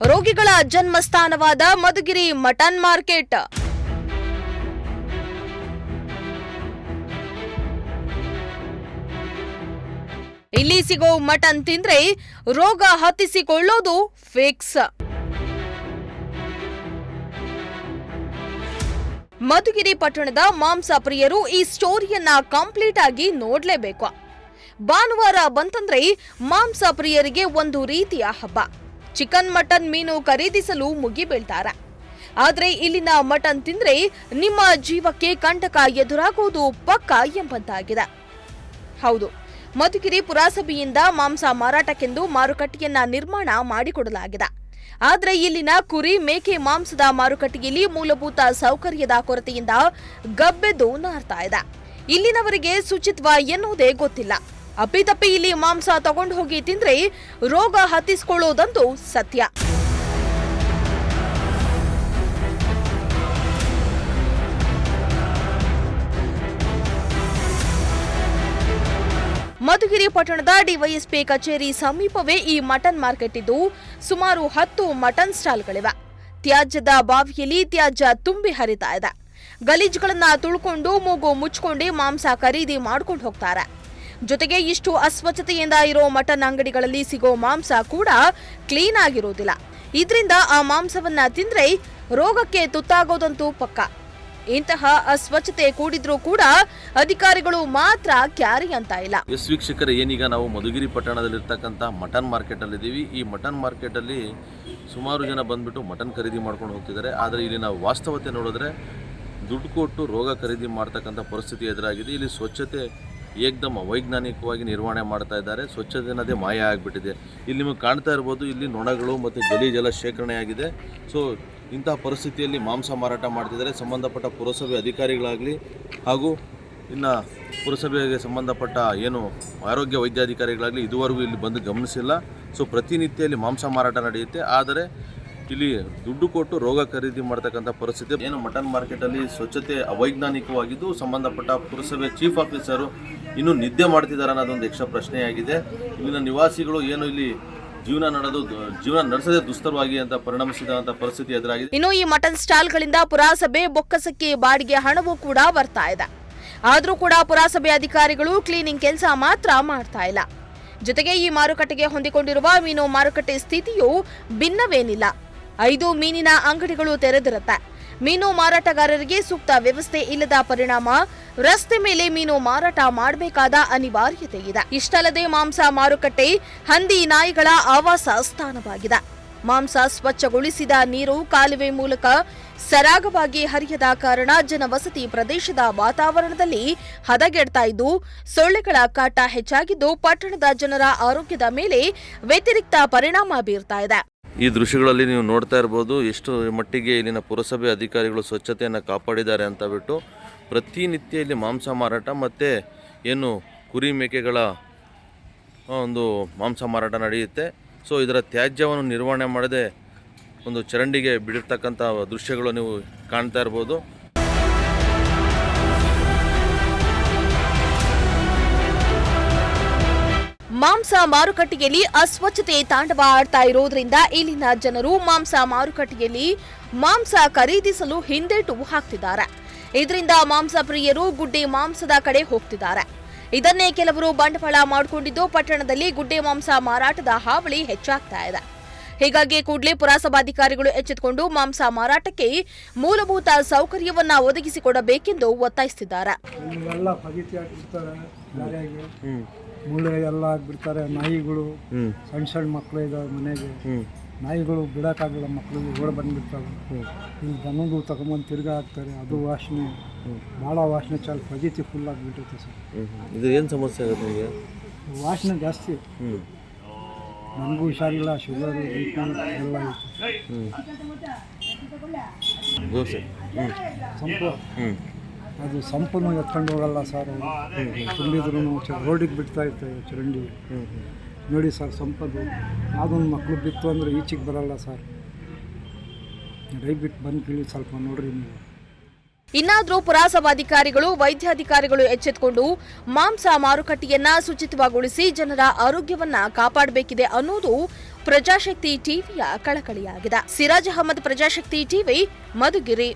ರೋಗಿಗಳ ಜನ್ಮಸ್ಥಾನವಾದ Madhugiri mutton market. ಇಲ್ಲಿ ಸಿಗೋ ಮಟನ್ ತಿಂದ್ರೆ ರೋಗ ಹತ್ತಿಸಿಕೊಳ್ಳೋದು ಫಿಕ್ಸ್. ಮಧುಗಿರಿ ಪಟ್ಟಣದ ಮಾಂಸ ಪ್ರಿಯರು ಈ ಸ್ಟೋರಿಯನ್ನ ಕಂಪ್ಲೀಟ್ ಆಗಿ ನೋಡ್ಲೇಬೇಕು. ಭಾನುವಾರ ಬಂತಂದ್ರೆ ಮಾಂಸ ಪ್ರಿಯರಿಗೆ ಒಂದು ರೀತಿಯ ಹಬ್ಬ. ಚಿಕನ್ ಮಟನ್ ಮೀನು ಖರೀದಿಸಲು ಮುಗಿಬೀಳ್ತಾರೆ. ಆದ್ರೆ ಇಲ್ಲಿನ ಮಟನ್ ತಿಂದ್ರೆ ನಿಮ್ಮ ಜೀವಕ್ಕೆ ಕಂಟಕ ಎದುರಾಗುವುದು ಪಕ್ಕ ಎಂಬಂತಾಗಿದೆ. ಹೌದು, ಮಧುಗಿರಿ ಪುರಸಭೆಯಿಂದ ಮಾಂಸ ಮಾರಾಟಕ್ಕೆಂದು ಮಾರುಕಟ್ಟೆಯನ್ನ ನಿರ್ಮಾಣ ಮಾಡಿಕೊಡಲಾಗಿದೆ. ಆದರೆ ಇಲ್ಲಿನ ಕುರಿ ಮೇಕೆ ಮಾಂಸದ ಮಾರುಕಟ್ಟೆಯಲ್ಲಿ ಮೂಲಭೂತ ಸೌಕರ್ಯದ ಕೊರತೆಯಿಂದ ಗಬ್ಬೆದ್ದು ನಾರ್ತಾ ಇದೆ. ಇಲ್ಲಿನವರಿಗೆ ಶುಚಿತ್ವ ಎನ್ನುವುದೇ ಗೊತ್ತಿಲ್ಲ. ಅಪ್ಪಿತಪ್ಪಿ ಇಲ್ಲಿ ಮಾಂಸ ತಗೊಂಡು ಹೋಗಿ ತಿಂದ್ರೆ ರೋಗ ಹತ್ತಿಸಿಕೊಳ್ಳೋದಂತೂ ಸತ್ಯ. ಮಧುಗಿರಿ ಪಟ್ಟಣದ ಡಿವೈಎಸ್ಪಿ ಕಚೇರಿ ಸಮೀಪವೇ ಈ ಮಟನ್ ಮಾರ್ಕೆಟ್ ಇದ್ದು ಸುಮಾರು 10 ಮಟನ್ ಸ್ಟಾಲ್ಗಳಿವೆ. ತ್ಯಾಜ್ಯದ ಬಾವಿಯಲ್ಲಿ ತ್ಯಾಜ್ಯ ತುಂಬಿ ಹರಿತಾ ಇದೆ. ಗಲೀಜುಗಳನ್ನ ತುಳ್ಕೊಂಡು ಮೂಗು ಮುಚ್ಕೊಂಡೇ ಮಾಂಸ ಖರೀದಿ ಮಾಡ್ಕೊಂಡು ಹೋಗ್ತಾರೆ. ಜೊತೆಗೆ ಇಷ್ಟು ಅಸ್ವಚ್ಛತೆಯಿಂದ ಇರೋ ಮಟನ್ ಅಂಗಡಿಗಳಲ್ಲಿ ಸಿಗೋ ಮಾಂಸ ಕೂಡ ಕ್ಲೀನ್ ಆಗಿರೋದಿಲ್ಲ. ಇದರಿಂದ ಆ ಮಾಂಸವನ್ನ ತಿಂದ್ರೆ ರೋಗಕ್ಕೆ ತುತ್ತಾಗೋದಂತೂ ಪಕ್ಕ. ಇಂತಹ ಅಸ್ವಚ್ಛತೆ ಕೂಡಿದ್ರೂ ಕೂಡ ಅಧಿಕಾರಿಗಳು ಮಾತ್ರ ಕ್ಯಾರಿ ಅಂತ ಇಲ್ಲ. ವೀಕ್ಷಕರೇ, ಏನೀಗ ನಾವು ಮಧುಗಿರಿ ಪಟ್ಟಣದಲ್ಲಿರ್ತಕ್ಕಂಥ ಮಟನ್ ಮಾರ್ಕೆಟ್ ಅಲ್ಲಿ ಇದ್ದೀವಿ. ಈ ಮಟನ್ ಮಾರ್ಕೆಟ್ ಅಲ್ಲಿ ಸುಮಾರು ಜನ ಬಂದ್ಬಿಟ್ಟು ಮಟನ್ ಖರೀದಿ ಮಾಡ್ಕೊಂಡು ಹೋಗ್ತಿದ್ದಾರೆ. ಆದರೆ ಇಲ್ಲಿ ನಾವು ವಾಸ್ತವತೆ ನೋಡಿದ್ರೆ ದುಡ್ಡು ಕೊಟ್ಟು ರೋಗ ಖರೀದಿ ಮಾಡ್ತಕ್ಕಂಥ ಪರಿಸ್ಥಿತಿ ಎದುರಾಗಿದೆ. ಇಲ್ಲಿ ಸ್ವಚ್ಛತೆ ಏಕದಮ್ ಅವೈಜ್ಞಾನಿಕವಾಗಿ ನಿರ್ವಹಣೆ ಮಾಡ್ತಾ ಇದ್ದಾರೆ. ಸ್ವಚ್ಛತೆ ಅನ್ನೋದೇ ಮಾಯ ಆಗಿಬಿಟ್ಟಿದೆ. ಇಲ್ಲಿ ನಿಮಗೆ ಕಾಣ್ತಾ ಇರ್ಬೋದು, ಇಲ್ಲಿ ನೊಣಗಳು ಮತ್ತು ಗಲೀಜೆಲ್ಲ ಶೇಖರಣೆ ಆಗಿದೆ. ಸೊ ಇಂತಹ ಪರಿಸ್ಥಿತಿಯಲ್ಲಿ ಮಾಂಸ ಮಾರಾಟ ಮಾಡ್ತಿದ್ದಾರೆ. ಸಂಬಂಧಪಟ್ಟ ಪುರಸಭೆ ಅಧಿಕಾರಿಗಳಾಗಲಿ ಹಾಗೂ ಇನ್ನು ಪುರಸಭೆಗೆ ಸಂಬಂಧಪಟ್ಟ ಏನು ಆರೋಗ್ಯ ವೈದ್ಯಾಧಿಕಾರಿಗಳಾಗಲಿ ಇದುವರೆಗೂ ಇಲ್ಲಿ ಬಂದು ಗಮನಿಸಿಲ್ಲ. ಸೊ ಪ್ರತಿನಿತ್ಯ ಇಲ್ಲಿ ಮಾಂಸ ಮಾರಾಟ ನಡೆಯುತ್ತೆ. ಆದರೆ ಇಲ್ಲಿ ದುಡ್ಡು ಕೊಟ್ಟು ರೋಗ ಖರೀದಿ ಮಾಡ್ತಕ್ಕಂಥ ಪರಿಸ್ಥಿತಿ. ಏನು ಮಟನ್ ಮಾರ್ಕೆಟಲ್ಲಿ ಸ್ವಚ್ಛತೆ ಅವೈಜ್ಞಾನಿಕವಾಗಿದ್ದು ಸಂಬಂಧಪಟ್ಟ ಪುರಸಭೆ ಚೀಫ್ ಆಫೀಸರು ಇನ್ನೂ ನಿದ್ದೆ ಮಾಡ್ತಿದ್ದಾರೆ ಅನ್ನೋದೊಂದು ಯಕ್ಷ ಪ್ರಶ್ನೆಯಾಗಿದೆ. ಇಲ್ಲಿನ ನಿವಾಸಿಗಳು ಏನು ಇಲ್ಲಿ ಜೀವನ ನಡೆಸದೆ ದುಸ್ತರವಾಗಿ ಅಂತ ಪರಿಣಮಿಸಿದಂತ ಪರಿಸ್ಥಿತಿ ಎದುರಾಗಿದೆ. ಇನ್ನು ಈ ಮಟನ್ ಸ್ಟಾಲ್ಗಳಿಂದ ಪುರಸಭೆ ಬೊಕ್ಕಸಕ್ಕೆ ಬಾಡಿಗೆ ಹಣವೂ ಕೂಡ ಬರ್ತಾ ಇದೆ. ಆದ್ರೂ ಕೂಡ ಪುರಸಭೆ ಅಧಿಕಾರಿಗಳು ಕ್ಲೀನಿಂಗ್ ಕೆಲಸ ಮಾತ್ರ ಮಾಡ್ತಾ ಇಲ್ಲ. ಜೊತೆಗೆ ಈ ಮಾರುಕಟ್ಟೆಗೆ ಹೊಂದಿಕೊಂಡಿರುವ ಮೀನು ಮಾರುಕಟ್ಟೆ ಸ್ಥಿತಿಯು ಭಿನ್ನವೇನಿಲ್ಲ. 5 ಮೀನಿನ ಅಂಗಡಿಗಳು ತೆರೆದಿರುತ್ತೆ. ಮೀನು ಮಾರಾಟಗಾರರಿಗೆ ಸೂಕ್ತ ವ್ಯವಸ್ಥೆ ಇಲ್ಲದ ಪರಿಣಾಮ ರಸ್ತೆ ಮೇಲೆ ಮೀನು ಮಾರಾಟ ಮಾಡಬೇಕಾದ ಅನಿವಾರ್ಯತೆ ಇದೆ. ಇಷ್ಟಲ್ಲದೆ ಮಾಂಸ ಮಾರುಕಟ್ಟೆ ಹಂದಿ ನಾಯಿಗಳ ಆವಾಸ ಸ್ಥಾನವಾಗಿದೆ. ಮಾಂಸ ಸ್ವಚ್ಛಗೊಳಿಸಿದ ನೀರು ಕಾಲುವೆ ಮೂಲಕ ಸರಾಗವಾಗಿ ಹರಿಯದ ಕಾರಣ ಜನವಸತಿ ಪ್ರದೇಶದ ವಾತಾವರಣದಲ್ಲಿ ಹದಗೆಡ್ತಾ ಇದ್ದು ಸೊಳ್ಳೆಗಳ ಕಾಟ ಹೆಚ್ಚಾಗಿದ್ದು ಪಟ್ಟಣದ ಜನರ ಆರೋಗ್ಯದ ಮೇಲೆ ವ್ಯತಿರಿಕ್ತ ಪರಿಣಾಮ ಬೀರ್ತಾ ಇದೆ. ಈ ದೃಶ್ಯಗಳಲ್ಲಿ ನೀವು ನೋಡ್ತಾ ಇರ್ಬೋದು ಎಷ್ಟು ಮಟ್ಟಿಗೆ ಇಲ್ಲಿನ ಪುರಸಭೆ ಅಧಿಕಾರಿಗಳು ಸ್ವಚ್ಛತೆಯನ್ನು ಕಾಪಾಡಿದ್ದಾರೆ ಅಂತ ಬಿಟ್ಟು. ಪ್ರತಿನಿತ್ಯ ಇಲ್ಲಿ ಮಾಂಸ ಮಾರಾಟ ಮತ್ತು ಏನು ಕುರಿ ಮೇಕೆಗಳ ಒಂದು ಮಾಂಸ ಮಾರಾಟ ನಡೆಯುತ್ತೆ. ಸೊ ಇದರ ತ್ಯಾಜ್ಯವನ್ನು ನಿರ್ವಹಣೆ ಮಾಡದೆ ಒಂದು ಚರಂಡಿಗೆ ಬಿಡಿರ್ತಕ್ಕಂಥ ದೃಶ್ಯಗಳು ನೀವು ಕಾಣ್ತಾ ಇರ್ಬೋದು. ಮಾಂಸ ಮಾರುಕಟ್ಟೆಯಲ್ಲಿ ಅಸ್ವಚ್ಛತೆ ತಾಂಡವ ಆಡ್ತಾ ಇರೋದ್ರಿಂದ ಇಲ್ಲಿನ ಜನರು ಮಾಂಸ ಮಾರುಕಟ್ಟೆಯಲ್ಲಿ ಮಾಂಸ ಖರೀದಿಸಲು ಹಿಂದೇಟು ಹಾಕ್ತಿದ್ದಾರೆ. ಇದರಿಂದ ಮಾಂಸ ಪ್ರಿಯರು ಗುಡ್ಡೆ ಮಾಂಸದ ಕಡೆ ಹೋಗ್ತಿದ್ದಾರೆ. ಇದನ್ನೇ ಕೆಲವರು ಬಂಡವಾಳ ಮಾಡಿಕೊಂಡಿದ್ದು ಪಟ್ಟಣದಲ್ಲಿ ಗುಡ್ಡೆ ಮಾಂಸ ಮಾರಾಟದ ಹಾವಳಿ ಹೆಚ್ಚಾಗ್ತಾ ಇದೆ. ಹೀಗಾಗಿ ಕೂಡಲೇ ಪುರಸಭಾಧಿಕಾರಿಗಳು ಎಚ್ಚೆತ್ತುಕೊಂಡು ಮಾಂಸ ಮಾರಾಟಕ್ಕೆ ಮೂಲಭೂತ ಸೌಕರ್ಯವನ್ನ ಒದಗಿಸಿಕೊಡಬೇಕೆಂದು ಒತ್ತಾಯಿಸುತ್ತಿದ್ದಾರೆ. ಮೂಳೆ ಎಲ್ಲ ಆಗಿಬಿಡ್ತಾರೆ. ನಾಯಿಗಳು ಸಣ್ಣ ಸಣ್ಣ ಮಕ್ಕಳು ಇದಾವೆ ಮನೆಗೆ. ನಾಯಿಗಳು ಬಿಡೋಕ್ಕಾಗಲ್ಲ, ಮಕ್ಕಳಿಗೆ ಓಡ ಬಂದುಬಿಡ್ತಾವೆ. ಇಲ್ಲಿ ದನಗೂ ತಗೊಂಬಂದು ತಿರ್ಗಾ ಹಾಕ್ತಾರೆ. ಅದು ವಾಸನೆ, ಭಾಳ ವಾಸನೆ, ಚಾಲು ಫಜಿತಿ ಫುಲ್ ಆಗಿಬಿಟ್ಟೈತೆ ಸರ್. ಇದು ಏನು ಸಮಸ್ಯೆ ಆಗುತ್ತೆ ನಿಮಗೆ? ವಾಸನೆ ಜಾಸ್ತಿ. ನನಗೂ ಹುಷಾರಿಲ್ಲ, ಶುಗರು ಎಲ್ಲ ದೋಸೆ ಸಂಪು ಅದು ಸಂಪನ್ನು ಎತ್ಕೊಂಡು ಹೋಗಲ್ಲ ಸರ್. ತುಂಬಿದ್ರು ರೋಡಿಗೆ ಬಿಡ್ತಾ ಇರ್ತೇವೆ ಚರಂಡಿ. ನೋಡಿ ಸರ್, ಸಂಪದು ಅದೊಂದು ಮಕ್ಕಳು ಬಿತ್ತು ಅಂದರೆ ಈಚೆಗೆ ಬರಲ್ಲ ಸರ್. ದಯವಿಟ್ಟು ಬಂದು ಕೇಳಿ ಸ್ವಲ್ಪ ನೋಡ್ರಿ ನೀವು. ಇನ್ನಾದರೂ ಪುರಸಭಾಧಿಕಾರಿಗಳು ವೈದ್ಯಾಧಿಕಾರಿಗಳು ಎಚ್ಚೆತ್ತುಕೊಂಡು ಮಾಂಸ ಮಾರುಕಟ್ಟೆಯನ್ನ ಶುಚಿತ್ವಗೊಳಿಸಿ ಜನರ ಆರೋಗ್ಯವನ್ನ ಕಾಪಾಡಬೇಕಿದೆ ಅನ್ನೋದು ಪ್ರಜಾಶಕ್ತಿ ಟಿವಿಯ ಕಳಕಳಿಯಾಗಿದೆ. ಸಿರಾಜ್ ಅಹಮದ್, ಪ್ರಜಾಶಕ್ತಿ ಟಿವಿ, ಮಧುಗಿರಿ.